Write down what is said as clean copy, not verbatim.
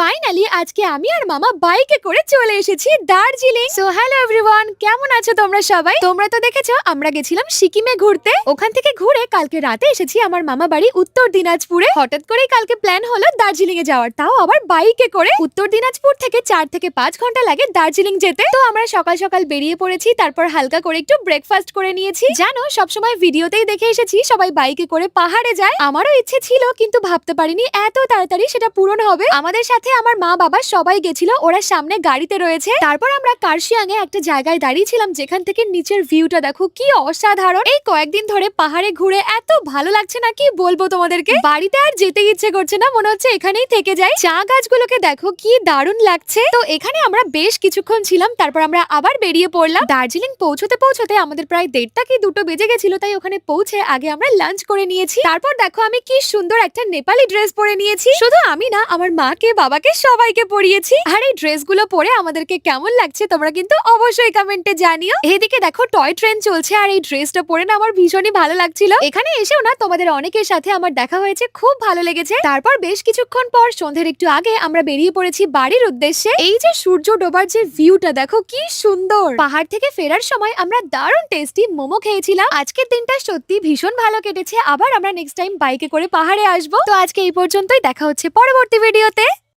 Finally আজকে আমি আর মামা বাইকে করে চলে এসেছি দার্জিলিং। সো হ্যালো এভরিওয়ান, কেমন আছো তোমরা সবাই? তোমরা তো দেখেছো আমরা গেছিলাম সিকিমে ঘুরতে। ওখান থেকে ঘুরে কালকে রাতে এসেছি আমার মামা বাড়ি উত্তর দিনাজপুরে। হঠাৎ করেই কালকে প্ল্যান হলো দার্জিলিং এ যাওয়ার, তাও আবার বাইকে করে। উত্তর দিনাজপুর থেকে 4 থেকে 5 ঘন্টা লাগে দার্জিলিং যেতে। তো আমরা সকাল সকাল বেরিয়ে পড়েছি, তারপর হালকা করে একটু ব্রেকফাস্ট করে নিয়েছি। জানো, সবসময় ভিডিওতেই দেখে এসেছি সবাই বাইকে করে পাহাড়ে যায়। আমারও ইচ্ছে ছিল, কিন্তু ভাবতে পারিনি এত তাড়াতাড়ি সেটা পূরণ হবে। আমাদের সাথে আমার মা বাবা সবাই গেছিল, ওরা সামনে গাড়িতে রয়েছে। তারপর আমরা কার্শিয়াং এ একটা জায়গায় দাঁড়িয়েছিলাম, যেখান থেকে নিচের ভিউটা দেখো কি অসাধারণ। এই কয়েকদিন ধরে পাহাড়ে ঘুরে এত ভালো লাগছে না, কি বলবো তোমাদেরকে। বাড়িতে আর যেতে ইচ্ছে করছে না, মনে হচ্ছে এখানেই থেকে যাই। চা গাছগুলোকে দেখো কি দারুণ লাগছে। তো এখানে আমরা বেশ কিছুক্ষণ ছিলাম, তারপর আমরা আবার বেরিয়ে পড়লাম। দার্জিলিং পৌঁছতে পৌঁছতে আমাদের প্রায় 1:30 কি 2টো বেজে গেছিল, তাই ওখানে পৌঁছে আগে আমরা লাঞ্চ করে নিয়েছি। তারপর দেখো আমি কি সুন্দর একটা নেপালি ড্রেস পরে নিয়েছি। শুধু আমি না, আমার মাকে বাবাকে সবাইকে পরিয়েছি। আর এই ড্রেসগুলো পরে আমাদেরকে কেমন লাগছে তোমরা কিন্তু অবশ্যই কমেন্টে জানিও। এদিকে দেখো টয় ট্রেন চলছে, আর এই ড্রেসটা পরে না আমার ভীষণই ভালো লাগছিল। এখানে এসেও না তোমাদের অনেকের সাথে আমার দেখা হয়েছে, খুব ভালো লেগেছে। তারপর বেশ কিছুক্ষণ পর সন্ধ্যের একটু আগে আমরা বেরিয়ে পড়েছি বাড়ির উদ্দেশ্যে। এই যে সূর্য ডোবার যে ভিউটা দেখো কি সুন্দর। পাহাড় থেকে ফেরার সময় আমরা দারুণ টেস্টি মোমো খেয়েছিলাম। আজকের দিনটা সত্যি ভীষণ ভালো কেটেছে। আবার আমরা নেক্সট টাইম বাইকে করে পাহাড়ে আসবো। তো আজকে এই পর্যন্তই, দেখা হচ্ছে পরবর্তী ভিডিওতে।